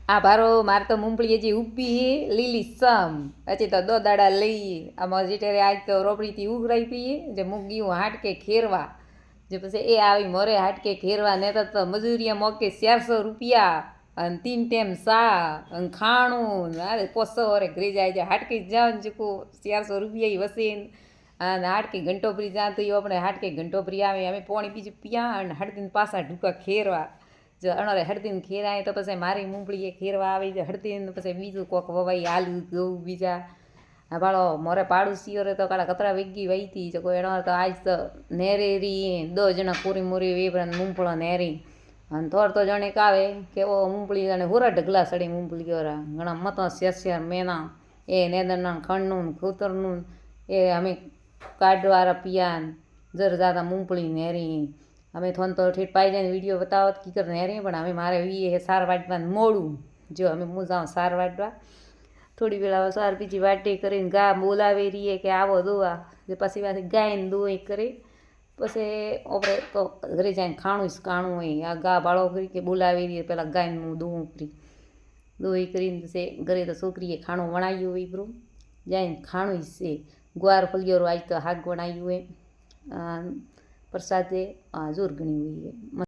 આ ભારો મારે તો મૂંગફળી હજી ઊભી હે લીલી સમ હજી તો 2 દાડા લઈએ આમાં જેટરે આજ તો રોપડીથી ઉઘરાઈ પીએ જે મૂંગી હું હાટકે ખેરવા જે પછી એ આવી મોરે હાટકે ખેરવા ને તો મજૂરિયા મોકે 400 રૂપિયા અને 3 ટાઈમ સા અને ખાણું અરે 500 વરે ઘરે જાય છે હાટકે જાવ ને ચૂકો 400 રૂપિયા વસે અને હાટકે ઘંટોપરી જાતો આપણે હાટકે ઘંટોપરી આવે અમે પોણી બીજું પિયા અને હળદીને પાછા ઢૂકા ખેરવા જો અણરે હળદીને ખેરાય તો પછી મારી મૂંગફળી ખેરવા આવી જાય હળદીને પછી બીજું કોક વવાઈ આલુ ઘઉં બીજા હા ભાળો મોરે પાડોશીઓ રે તો કાળા કતરા વેગી વહીતી જો કોઈ એનો તો આજ તો નેરેરી 2 જણા પૂરી મૂરી વેપરા મૂંગફળો નેરી અને થોડ તો જણે કાવે કે ઓ મૂંગફળી અને હોરા ઢગલા સડી મૂંગફળી ગરા ઘણા મતો શેર મેના એ નેદરના ખણનું ખૂતરનું એ અમે કાઢવારા પિયાન જર જાતા મૂંગફળી નેરી અમે થોન તો ઠેઠ પાઈ જાય વિડીયો બતાવો કીકર નેરી પણ અમે મારે વીએ સાર વાટવા મોડું જો અમે હું જાઉં સાર વાટવા થોડી વેળા સાર બીજી વાટી કરીને ગા બોલાવી રહીએ કે આવો દોવા પછી પાછી ગાયને દોઈ કરી પછી આપણે તો ઘરે જઈને ખાણું જ કાણું હોય આ ગા બાળો કરી કે બોલાવી રહીએ પહેલાં ગાયને હું દોવું કરી દોઈ કરીને પછી ઘરે તો છોકરીએ ખાણું વણાવ્યું હોય બ્રો જઈને ખાણું છે ગુવાર ફલિયોરો આજ તો હાક વણાવ્યું હોય પ્રસાદે જોર ગણી હોય